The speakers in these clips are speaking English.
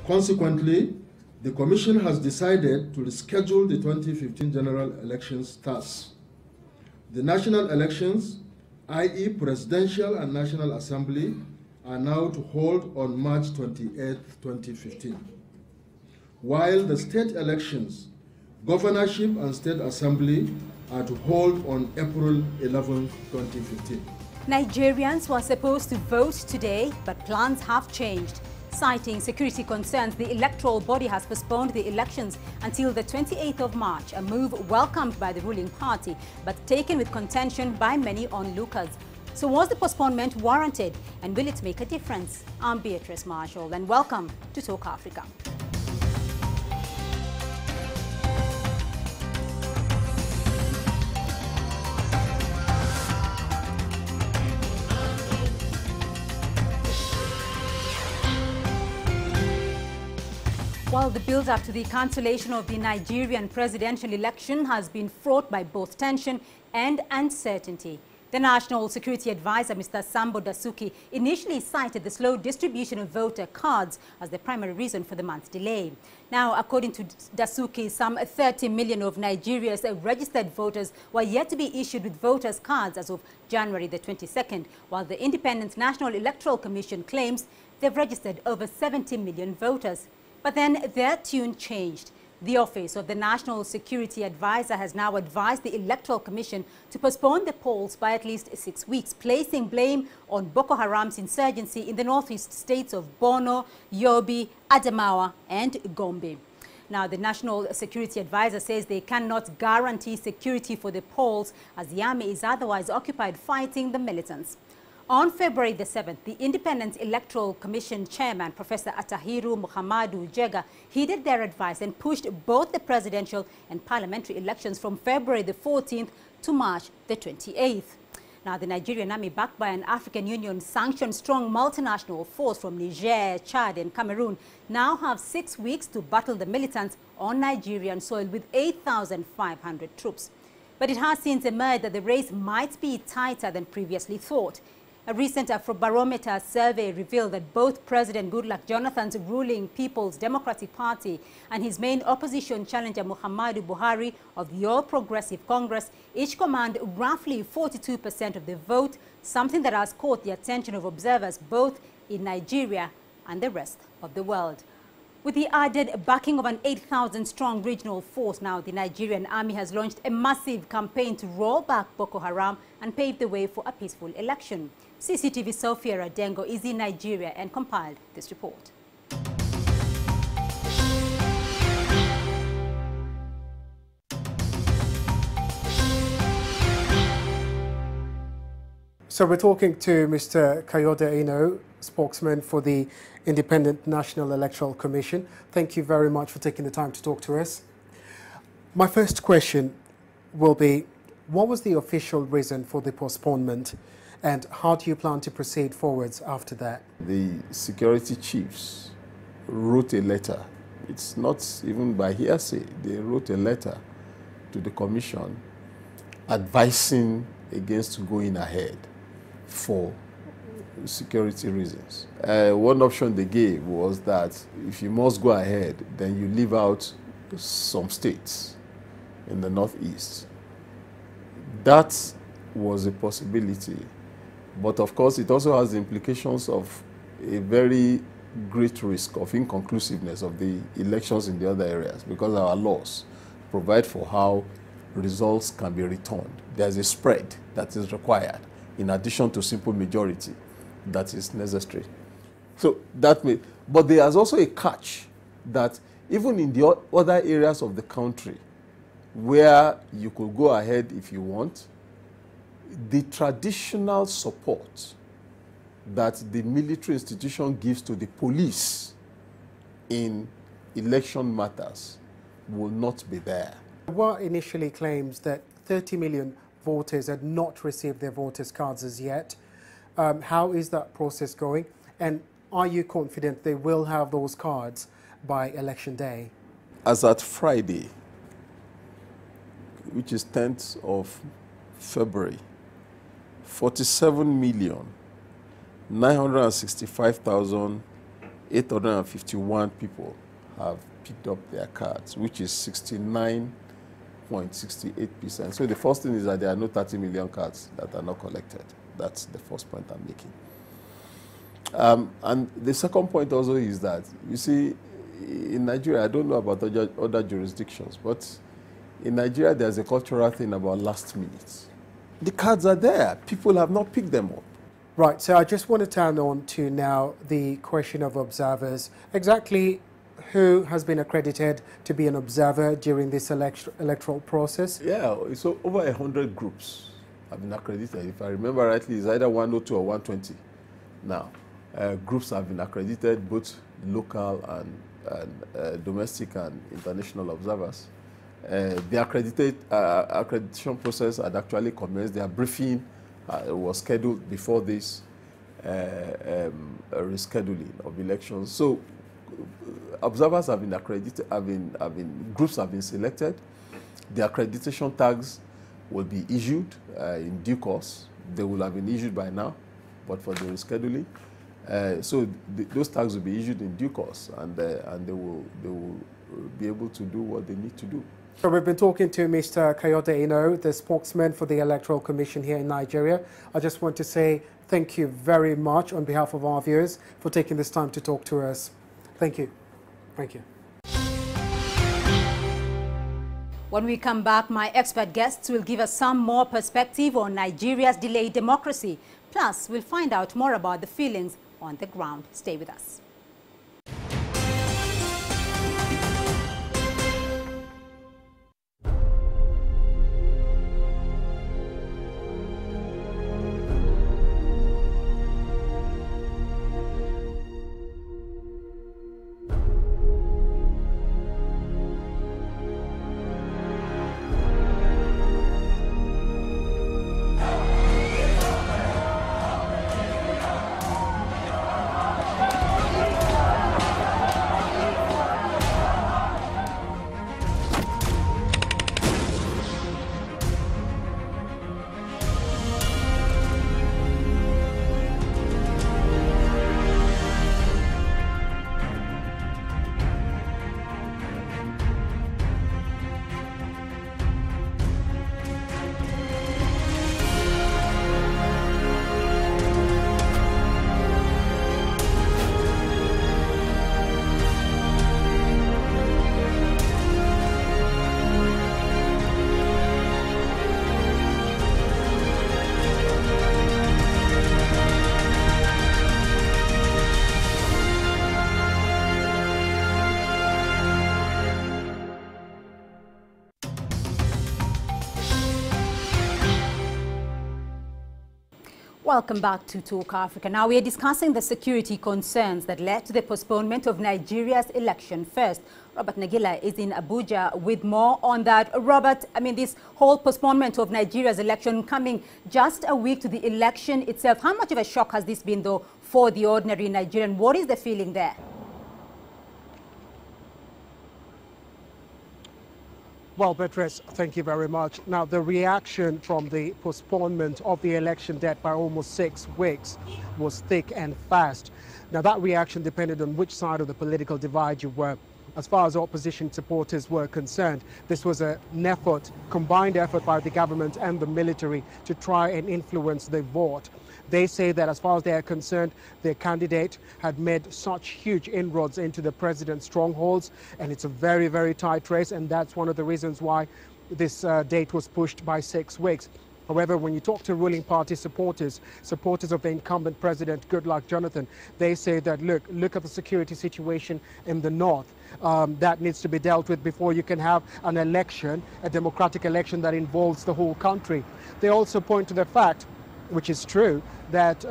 Consequently, the Commission has decided to reschedule the 2015 general elections thus. The national elections, i.e. Presidential and National Assembly, are now to hold on March 28, 2015, while the state elections, governorship and state assembly, are to hold on April 11, 2015. Nigerians were supposed to vote today, but plans have changed. Citing security concerns, the electoral body has postponed the elections until the 28th of March, a move welcomed by the ruling party, but taken with contention by many onlookers. So was the postponement warranted, and will it make a difference? I'm Beatrice Marshall, and welcome to Talk Africa. While the build-up to the cancellation of the Nigerian presidential election has been fraught by both tension and uncertainty, the National Security Advisor, Mr. Sambo Dasuki, initially cited the slow distribution of voter cards as the primary reason for the month's delay. Now, according to Dasuki, some 30 million of Nigeria's registered voters were yet to be issued with voters' cards as of January the 22nd, while the Independent National Electoral Commission claims they've registered over 70 million voters. But then their tune changed. The Office of the National Security Advisor has now advised the Electoral Commission to postpone the polls by at least 6 weeks, placing blame on Boko Haram's insurgency in the northeast states of Borno, Yobe, Adamawa, and Gombe. Now, the National Security Advisor says they cannot guarantee security for the polls as the army is otherwise occupied fighting the militants. On February the 7th, the Independent Electoral Commission Chairman, Professor Atahiru Muhammadu Jega, heeded their advice and pushed both the presidential and parliamentary elections from February the 14th to March the 28th. Now, the Nigerian army, backed by an African Union-sanctioned strong multinational force from Niger, Chad, and Cameroon, now have 6 weeks to battle the militants on Nigerian soil with 8,500 troops. But it has since emerged that the race might be tighter than previously thought. A recent Afrobarometer survey revealed that both President Goodluck Jonathan's ruling People's Democratic Party and his main opposition challenger Muhammadu Buhari of the All Progressive Congress each command roughly 42% of the vote, something that has caught the attention of observers both in Nigeria and the rest of the world. With the added backing of an 8,000-strong regional force, now the Nigerian army has launched a massive campaign to roll back Boko Haram and pave the way for a peaceful election. CCTV Sophia Radengo is in Nigeria and compiled this report. So we're talking to Mr. Kayode Eno, spokesman for the Independent National Electoral Commission. Thank you very much for taking the time to talk to us. My first question will be, what was the official reason for the postponement, and how do you plan to proceed forwards after that? The security chiefs wrote a letter. It's not even by hearsay. They wrote a letter to the commission advising against going ahead for security reasons. One option they gave was that if you must go ahead, then you leave out some states in the northeast. That was a possibility. But of course, it also has the implications of a very great risk of inconclusiveness of the elections in the other areas, because our laws provide for how results can be returned. There's a spread that is required in addition to simple majority that is necessary. So that may, but there is also a catch that even in the other areas of the country where you could go ahead if you want, the traditional support that the military institution gives to the police in election matters will not be there. What initially claims that 30 million voters had not received their voters' cards as yet. How is that process going? And are you confident they will have those cards by election day? As at Friday, which is 10th of February, 47,965,8 851 people have picked up their cards, which is 69.68%. So the first thing is that there are no 30 million cards that are not collected. That's the first point I'm making. And the second point also is that, you see, in Nigeria, I don't know about other jurisdictions, but in Nigeria, there's a cultural thing about last minute. The cards are there. People have not picked them up. Right, so I just want to turn on to now the question of observers. Exactly who has been accredited to be an observer during this electoral process? Yeah, so over 100 groups have been accredited. If I remember rightly, it's either 102 or 120 now. Groups have been accredited, both local and domestic and international observers. The accreditation process had actually commenced. Their briefing was scheduled before this rescheduling of elections. So observers have been accredited, groups have been selected. The accreditation tags will be issued in due course. They will have been issued by now, but for the rescheduling. So those tags will be issued in due course, and they will be able to do what they need to do. So we've been talking to Mr. Kayode Ino, the spokesman for the Electoral Commission here in Nigeria. I just want to say thank you very much on behalf of our viewers for taking this time to talk to us. Thank you. Thank you. When we come back, my expert guests will give us some more perspective on Nigeria's delayed democracy. Plus, we'll find out more about the feelings on the ground. Stay with us. Welcome back to Talk Africa. Now we are discussing the security concerns that led to the postponement of Nigeria's election. First, Robert Nagila is in Abuja with more on that. Robert, I mean, this whole postponement of Nigeria's election coming just a week to the election itself. How much of a shock has this been, though, for the ordinary Nigerian? What is the feeling there? Well, Beatrice, thank you very much. Now, the reaction from the postponement of the election date by almost 6 weeks was thick and fast. Now, that reaction depended on which side of the political divide you were. As far as opposition supporters were concerned, this was an effort, combined effort by the government and the military to try and influence the vote. They say that as far as they are concerned, their candidate had made such huge inroads into the president's strongholds, and it's a very, very tight race, and that's one of the reasons why this date was pushed by 6 weeks. However, when you talk to ruling party supporters of the incumbent president, Goodluck Jonathan, they say that, look at the security situation in the north. That needs to be dealt with before you can have an election, a democratic election that involves the whole country. They also point to the fact, which is true, that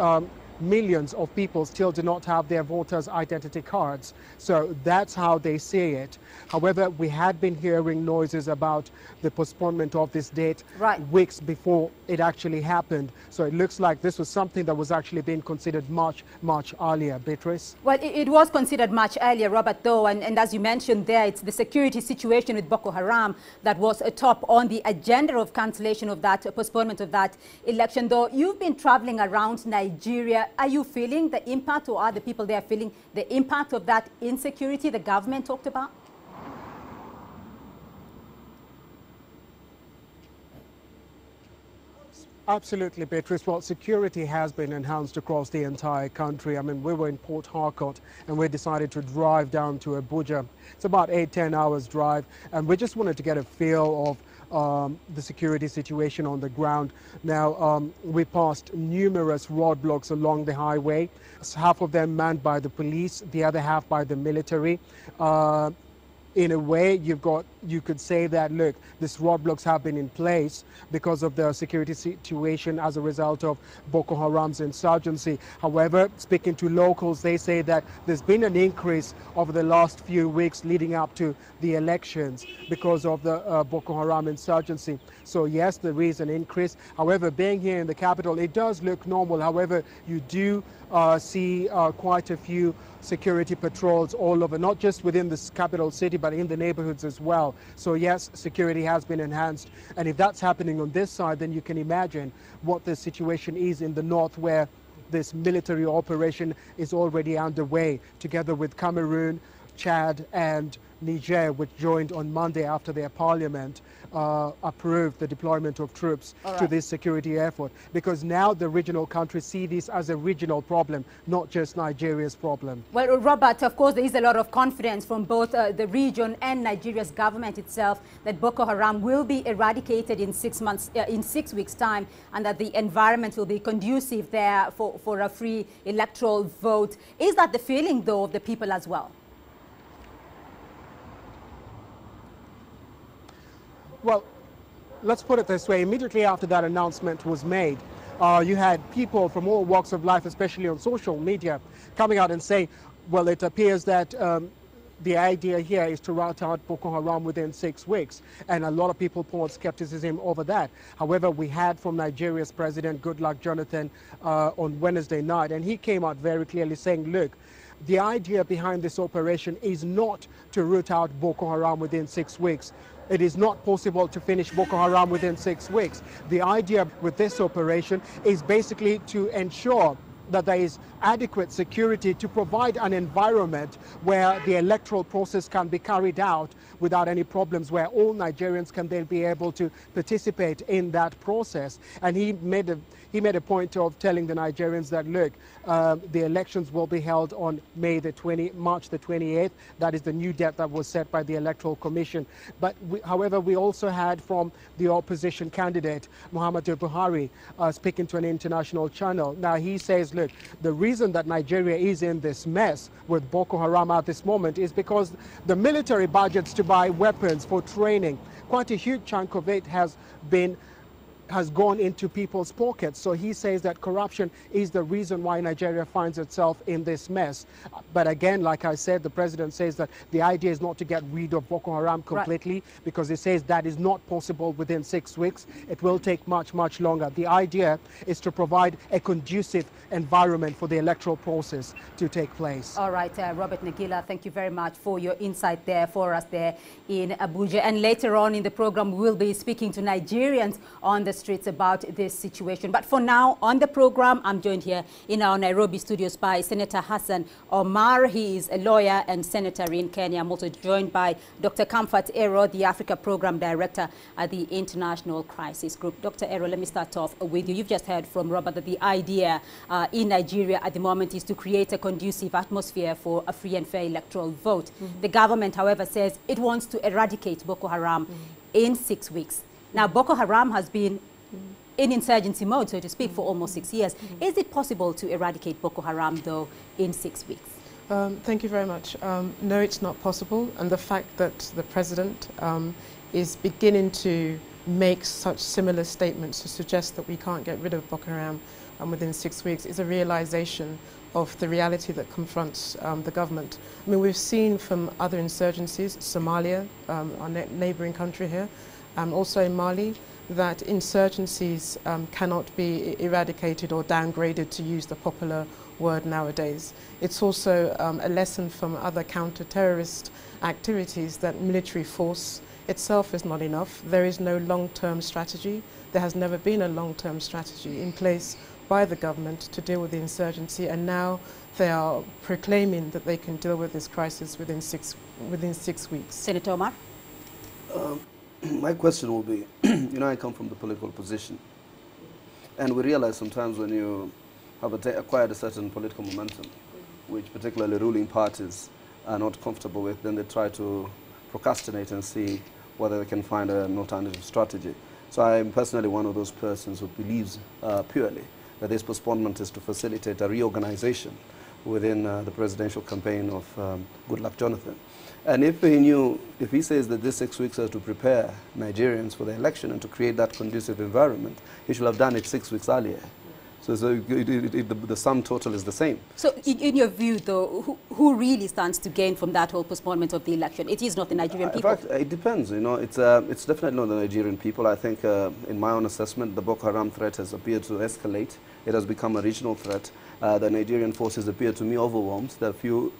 millions of people still do not have their voters' identity cards. So that's how they see it. However, we had been hearing noises about the postponement of this date weeks before it actually happened. So it looks like this was something that was actually being considered much, much earlier. Beatrice? Well, it was considered much earlier, Robert, though, and as you mentioned there, it's the security situation with Boko Haram that was atop on the agenda of cancellation of that, postponement of that election. Though you've been traveling around Nigeria, Are you feeling the impact, or are the people there feeling the impact of that insecurity the government talked about? Absolutely, Beatrice. Well, security has been enhanced across the entire country. I mean, we were in Port Harcourt and we decided to drive down to Abuja. It's about 8-10 hours drive, and we just wanted to get a feel of the security situation on the ground. Now, we passed numerous roadblocks along the highway, half of them manned by the police, the other half by the military. In a way, you could say that, look, these roadblocks have been in place because of the security situation as a result of Boko Haram's insurgency. However, speaking to locals, they say that there's been an increase over the last few weeks leading up to the elections because of the Boko Haram insurgency. So yes, there is an increase. However, being here in the capital, it does look normal. However, you do see quite a few security patrols all over, not just within the capital city, but in the neighborhoods as well. So yes, security has been enhanced. And if that's happening on this side, then you can imagine what the situation is in the north, where this military operation is already underway, together with Cameroon, Chad and Niger, which joined on Monday after their parliament approved the deployment of troops to this security effort. Because now the regional countries see this as a regional problem, not just Nigeria's problem. Well, Robert, of course, there is a lot of confidence from both the region and Nigeria's government itself that Boko Haram will be eradicated in 6 months, in 6 weeks' time, and that the environment will be conducive there for a free electoral vote. Is that the feeling, though, of the people as well? Well, let's put it this way. Immediately after that announcement was made, you had people from all walks of life, especially on social media, coming out and saying, well, it appears that the idea here is to rout out Boko Haram within 6 weeks. And a lot of people poured skepticism over that. However, we had from Nigeria's President Goodluck Jonathan on Wednesday night, and he came out very clearly saying, look, the idea behind this operation is not to root out Boko Haram within 6 weeks. It is not possible to finish Boko Haram within 6 weeks. The idea with this operation is basically to ensure that there is adequate security to provide an environment where the electoral process can be carried out without any problems, where all Nigerians can then be able to participate in that process. And he made a point of telling the Nigerians that, look, the elections will be held on March the 28th. That is the new date that was set by the Electoral Commission. But however, we also had from the opposition candidate, Muhammadu Buhari, speaking to an international channel. Now he says, look, the reason that Nigeria is in this mess with Boko Haram at this moment is because the military budgets to buy weapons for training, quite a huge chunk of it has gone into people's pockets. So he says that corruption is the reason why Nigeria finds itself in this mess. But again, like I said, the president says that the idea is not to get rid of Boko Haram completely, because he says that is not possible within 6 weeks. It will take much, much longer. The idea is to provide a conducive environment for the electoral process to take place. All right, Robert Nagila, thank you very much for your insight there for us there in Abuja. And later on in the program, we'll be speaking to Nigerians on the streets about this situation. But for now, on the program, I'm joined here in our Nairobi studios by Senator Hassan Omar. He is a lawyer and senator in Kenya. I'm also joined by Dr. Comfort Ero, the Africa Program Director at the International Crisis Group. Dr. Ero, let me start off with you. You've just heard from Robert that the idea in Nigeria at the moment is to create a conducive atmosphere for a free and fair electoral vote. The government, however, says it wants to eradicate Boko Haram in 6 weeks. Now, Boko Haram has been in insurgency mode, so to speak, for almost 6 years. Is it possible to eradicate Boko Haram, though, in 6 weeks? Thank you very much. No, it's not possible. And the fact that the president is beginning to make such similar statements to suggest that we can't get rid of Boko Haram within 6 weeks is a realization of the reality that confronts the government. I mean, we've seen from other insurgencies, Somalia, our neighboring country here, also in Mali, that insurgencies cannot be eradicated or downgraded, to use the popular word nowadays. It's also a lesson from other counter-terrorist activities that military force itself is not enough. There is no long-term strategy. There has never been a long-term strategy in place by the government to deal with the insurgency, and now they are proclaiming that they can deal with this crisis within six weeks. Senator Omar? My question will be, I come from the political position, and we realize sometimes when you have acquired a certain political momentum, which particularly ruling parties are not comfortable with, then they try to procrastinate and see whether they can find an alternative strategy. So I am personally one of those persons who believes purely that this postponement is to facilitate a reorganization within the presidential campaign of Goodluck Jonathan. And if he says that these 6 weeks are to prepare Nigerians for the election and to create that conducive environment, he should have done it 6 weeks earlier. So the sum total is the same. So in your view, though, who really stands to gain from that whole postponement of the election? It is not the Nigerian people. In fact, it depends. It's definitely not the Nigerian people. I think, in my own assessment, the Boko Haram threat has appeared to escalate. It has become a regional threat. The Nigerian forces appear to me overwhelmed. There are few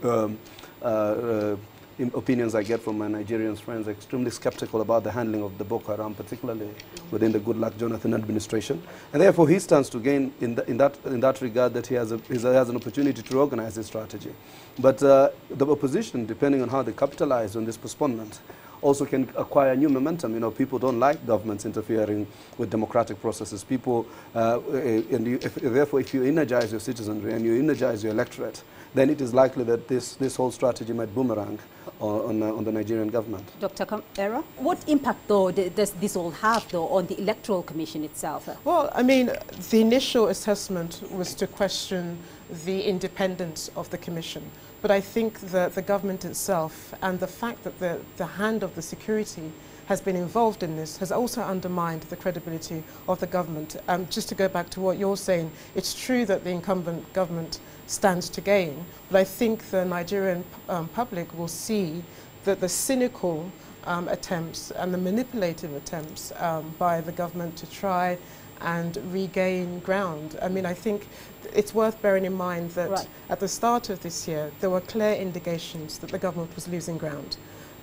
opinions I get from my Nigerian friends are extremely skeptical about the handling of the Boko Haram, particularly within the Goodluck Jonathan administration. And therefore, he stands to gain in that regard, that he has an opportunity to organize his strategy. But the opposition, depending on how they capitalize on this postponement, also can acquire new momentum. People don't like governments interfering with democratic processes. People, therefore, if you energize your citizenry and you energize your electorate, then it is likely that this whole strategy might boomerang on the Nigerian government. Dr. Era? What impact, though, does this all have, though, on the Electoral Commission itself? Well, I mean, the initial assessment was to question the independence of the Commission. But I think that the government itself and the fact that the hand of the security has been involved in this has also undermined the credibility of the government. Just to go back to what you're saying, it's true that the incumbent government stands to gain, but I think the Nigerian public will see that the cynical attempts and the manipulative attempts by the government to try and regain ground. I mean, I think it's worth bearing in mind that at the start of this year, there were clear indications that the government was losing ground.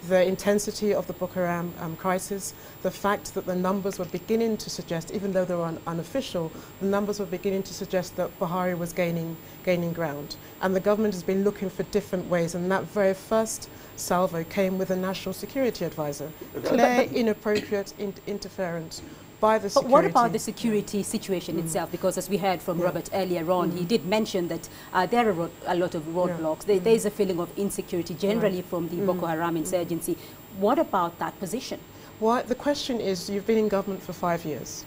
The intensity of the Boko Haram crisis, the fact that the numbers were beginning to suggest, even though they were unofficial, the numbers were beginning to suggest that Buhari was gaining ground. And the government has been looking for different ways, and that very first salvo came with a national security advisor. Clear, inappropriate interference by the security. But what about the security situation itself? Because as we heard from Robert earlier on, he did mention that there are a lot of roadblocks. There is a feeling of insecurity generally from the Boko Haram insurgency. What about that position? Well, the question is, you've been in government for 5 years.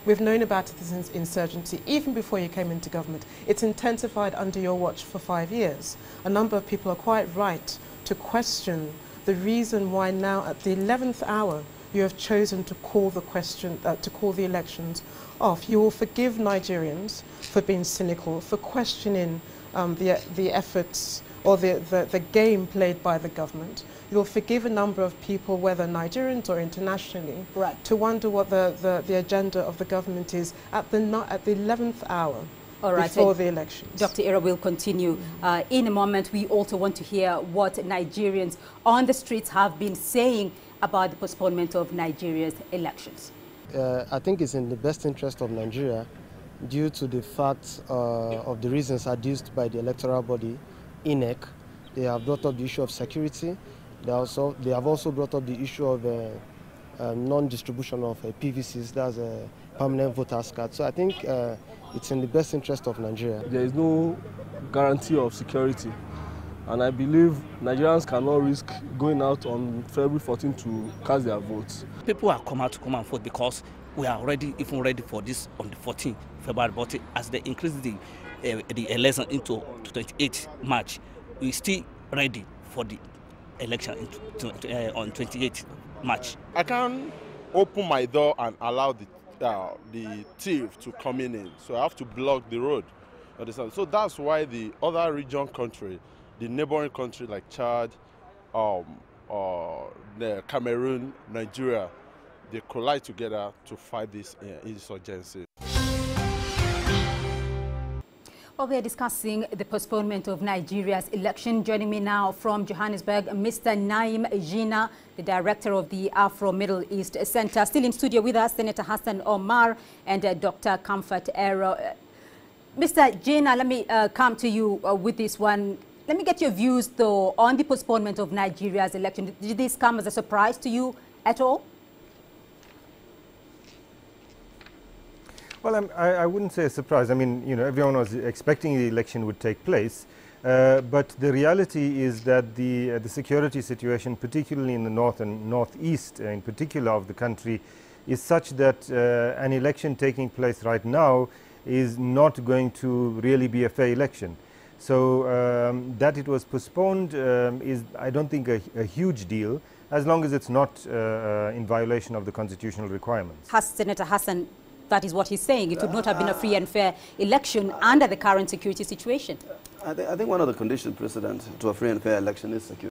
We've known about this insurgency even before you came into government. It's intensified under your watch for 5 years. A number of people are quite right to question the reason why now at the 11th hour you have chosen to call the elections off. You will forgive Nigerians for being cynical, for questioning the efforts or the game played by the government. You'll forgive a number of people, whether Nigerians or internationally, to wonder what the agenda of the government is at the 11th hour. Before the elections. Dr. Era will continue in a moment. We also want to hear what Nigerians on the streets have been saying about the postponement of Nigeria's elections. I think it's in the best interest of Nigeria due to the fact of the reasons adduced by the electoral body, INEC. They have brought up the issue of security. They have also brought up the issue of non-distribution of PVCs, that's a permanent voters card. So I think it's in the best interest of Nigeria. There is no guarantee of security, and I believe Nigerians cannot risk going out on February 14 to cast their votes. People are come out to come and vote because we are already ready for this on the 14th February, but as they increase the election into 28 March, we're still ready for the election on 28 March. I can't open my door and allow the thief to come in, so I have to block the road. Understand? So that's why the other region country, the neighboring country like Chad, Cameroon, Nigeria, they collide together to fight this insurgency. Well, we are discussing the postponement of Nigeria's election. Joining me now from Johannesburg, Mr. Naim Jina, the director of the Afro-Middle East Center. Still in studio with us, Senator Hassan Omar and Dr. Comfort Ero. Mr. Jena, let me come to you with this one. Let me get your views, though, on the postponement of Nigeria's election. Did this come as a surprise to you at all? Well, I wouldn't say a surprise. I mean, you know, everyone was expecting the election would take place. But the reality is that the security situation, particularly in the north and northeast in particular of the country, is such that an election taking place right now is not going to really be a fair election. So that it was postponed is, I don't think, a huge deal, as long as it's not in violation of the constitutional requirements. Senator Hassan, that is what he's saying. It would not have been a free and fair election under the current security situation. I think one of the conditions precedent to a free and fair election is security.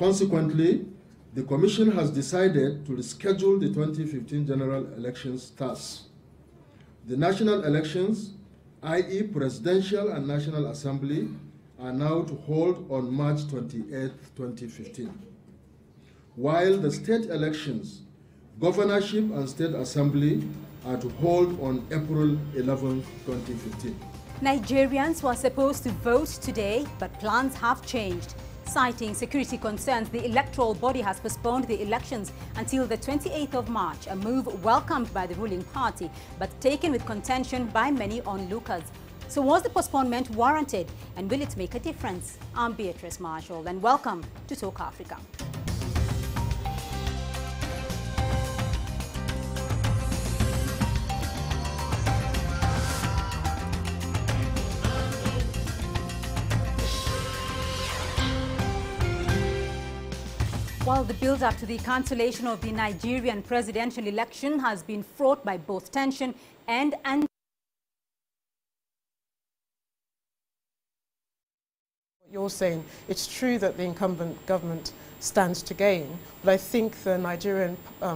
Consequently, the Commission has decided to reschedule the 2015 general elections thus. The national elections, i.e. Presidential and National Assembly, are now to hold on March 28, 2015. While the state elections, governorship and state assembly, are to hold on April 11, 2015. Nigerians were supposed to vote today, but plans have changed. Citing security concerns, the electoral body has postponed the elections until the 28th of March, a move welcomed by the ruling party, but taken with contention by many onlookers. So was the postponement warranted, and will it make a difference? I'm Beatrice Marshall, and welcome to Talk Africa. While the build-up to the cancellation of the Nigerian presidential election has been fraught by both tension and You're saying it's true that the incumbent government stands to gain, but I think the Nigerian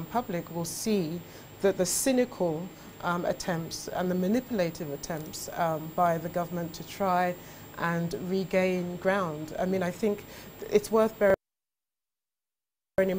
public will see that the cynical attempts and the manipulative attempts by the government to try and regain ground. I mean, I think it's worth bearing in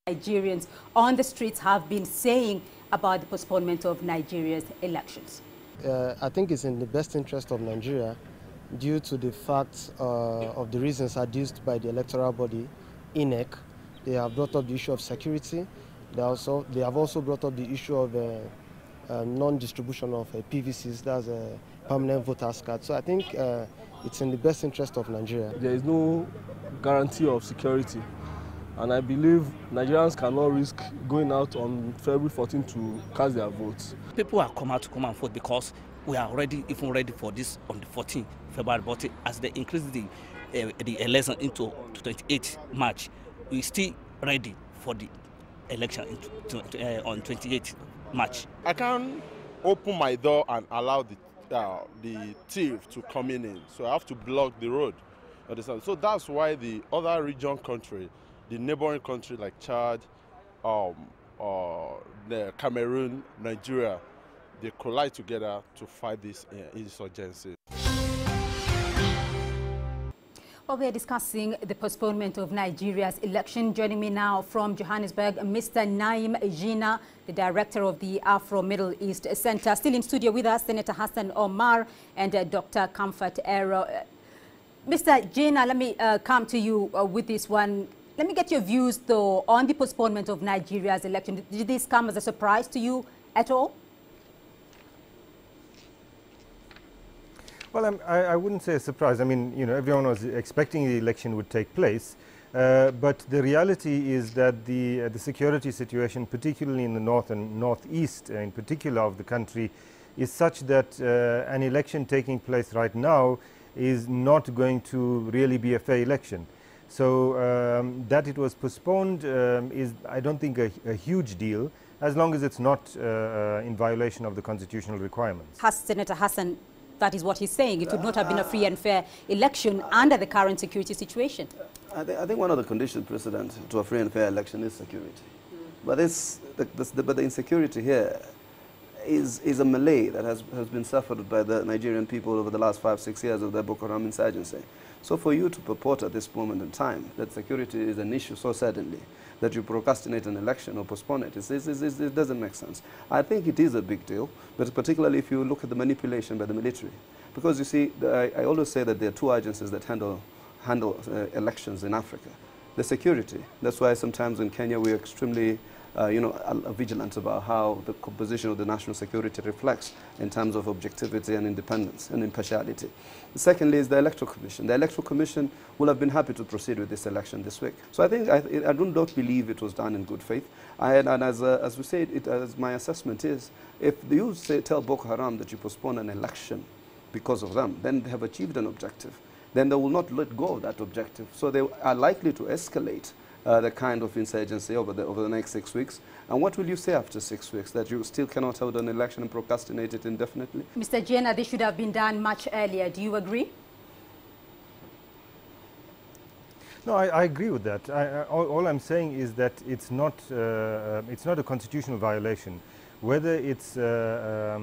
Nigerians on the streets have been saying about the postponement of Nigeria's elections? I think it's in the best interest of Nigeria due to the fact of the reasons adduced by the electoral body, INEC. They have brought up the issue of security. They have also brought up the issue of non-distribution of PVCs, that's a permanent voters card. So I think it's in the best interest of Nigeria. There is no guarantee of security, and I believe Nigerians cannot risk going out on February 14 to cast their votes. People are come out to come and vote because we are already even ready for this on the 14th February. But as they increase the election into 28 March, we still ready for the election on 28 March. I can't open my door and allow the thief to come in, so I have to block the road. Understand? So that's why the other region country, the neighboring country like Chad, the Cameroon, Nigeria, they collide together to fight this insurgency. Well, we are discussing the postponement of Nigeria's election. Joining me now from Johannesburg, Mr. Naim Jina, the director of the Afro-Middle East Center. Still in studio with us, Senator Hassan Omar and Dr. Comfort Ero. Mr. Jina, let me come to you with this one. Let me get your views, though, on the postponement of Nigeria's election. Did this come as a surprise to you at all? Well, I wouldn't say a surprise. I mean, you know, everyone was expecting the election would take place, but the reality is that the security situation, particularly in the north and northeast, in particular of the country, is such that an election taking place right now is not going to really be a fair election. So that it was postponed is, I don't think, a huge deal, as long as it's not in violation of the constitutional requirements. Senator Hassan, that is what he's saying. It would not have been a free and fair election under the current security situation. I think one of the conditions precedent to a free and fair election is security. But the insecurity here is a melee that has been suffered by the Nigerian people over the last 5-6 years of the Boko Haram insurgency. So for you to purport at this moment in time that security is an issue so suddenly that you procrastinate an election or postpone it, it doesn't make sense. I think it is a big deal, but particularly if you look at the manipulation by the military. Because you see, I always say that there are two agencies that handle elections in Africa. The security, that's why sometimes in Kenya we're extremely vigilant about how the composition of the national security reflects in terms of objectivity and independence and impartiality. Secondly is the Electoral Commission. The Electoral Commission will have been happy to proceed with this election this week. So I think I do not believe it was done in good faith. And as we said, as my assessment is, if you tell Boko Haram that you postpone an election because of them, then they have achieved an objective. Then they will not let go of that objective. So they are likely to escalate the kind of insurgency over the next 6 weeks. And what will you say after 6 weeks? That you still cannot hold an election and procrastinate it indefinitely? Mr. Jenner, this should have been done much earlier. Do you agree? No, I agree with that. All I'm saying is that it's not a constitutional violation. Whether it's a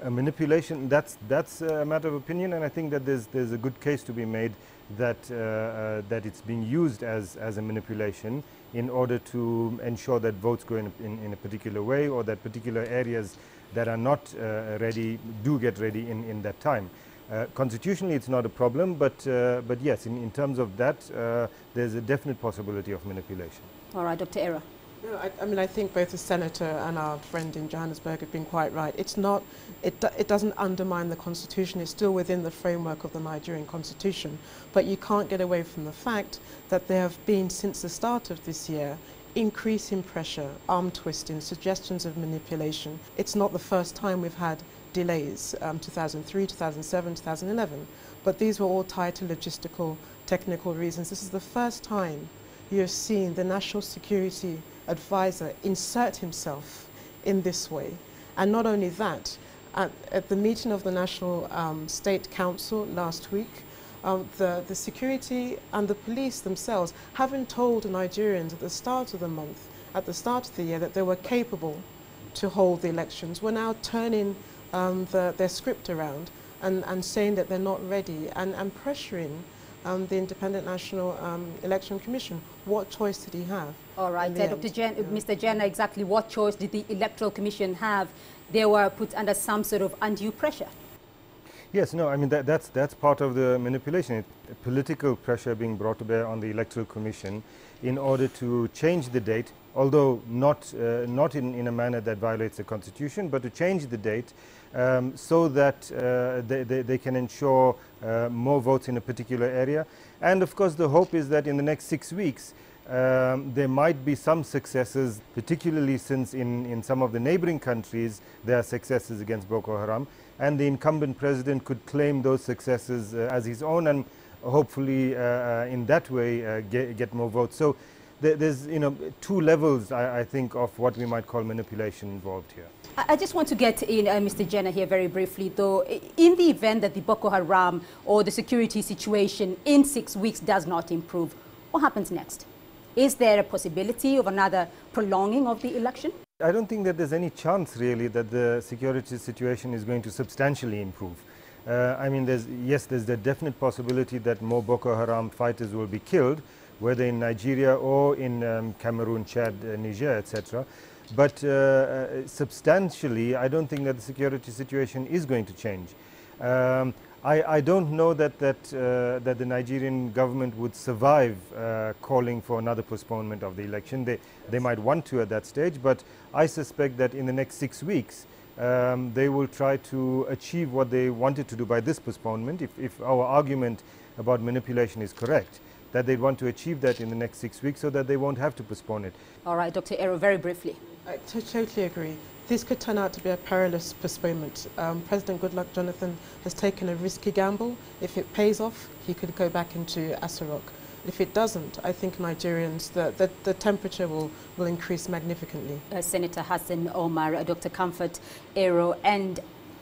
manipulation, that's a matter of opinion, and I think that there's a good case to be made that that it's being used as a manipulation in order to ensure that votes go in a particular way, or that particular areas that are not ready do get ready in that time. Constitutionally, it's not a problem, but yes, in terms of that, there's a definite possibility of manipulation. All right, Dr. Era. No, I mean, I think both the senator and our friend in Johannesburg have been quite right. It's not, it doesn't undermine the constitution. It's still within the framework of the Nigerian constitution. But you can't get away from the fact that there have been, since the start of this year, increasing pressure, arm twisting, suggestions of manipulation. It's not the first time we've had delays, 2003, 2007, 2011. But these were all tied to logistical, technical reasons. This is the first time you have seen the National Security Advisor insert himself in this way. And not only that, at the meeting of the National State Council last week, the security and the police themselves, having told the Nigerians at the start of the month, at the start of the year, that they were capable to hold the elections, were now turning their script around and saying that they're not ready, and pressuring the Independent National Election Commission. What choice did he have? All right, Mr. Jenner, exactly what choice did the Electoral Commission have? They were put under some sort of undue pressure. Yes, no, I mean, that's part of the manipulation. Political pressure being brought to bear on the Electoral Commission in order to change the date, although not in a manner that violates the Constitution, but to change the date so that they can ensure more votes in a particular area. And of course, the hope is that in the next 6 weeks, there might be some successes, particularly since in some of the neighboring countries there are successes against Boko Haram, and the incumbent president could claim those successes as his own, and hopefully in that way get more votes. So there's two levels, I think, of what we might call manipulation involved here. I just want to get in Mr. Jenner here very briefly, though. In the event that the Boko Haram or the security situation in 6 weeks does not improve, what happens next? Is there a possibility of another prolonging of the election? I don't think that there's any chance really that the security situation is going to substantially improve. I mean, there's the definite possibility that more Boko Haram fighters will be killed, whether in Nigeria or in Cameroon, Chad, Niger, etc. But substantially, I don't think that the security situation is going to change. I don't know that the Nigerian government would survive calling for another postponement of the election. They might want to at that stage, but I suspect that in the next 6 weeks, they will try to achieve what they wanted to do by this postponement, if our argument about manipulation is correct, that they want to achieve that in the next 6 weeks so that they won't have to postpone it. All right, Dr. Ero, very briefly. I totally agree. This could turn out to be a perilous postponement. President Goodluck Jonathan has taken a risky gamble. If it pays off, he could go back into Asarok. If it doesn't, I think Nigerians, the temperature will increase magnificantly. Senator Hassan Omar, Dr. Comfort Ero, and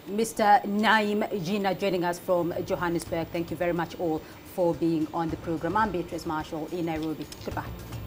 Mr. Naim Gina joining us from Johannesburg. Thank you very much all for being on the program. I'm Beatrice Marshall in Nairobi. Goodbye.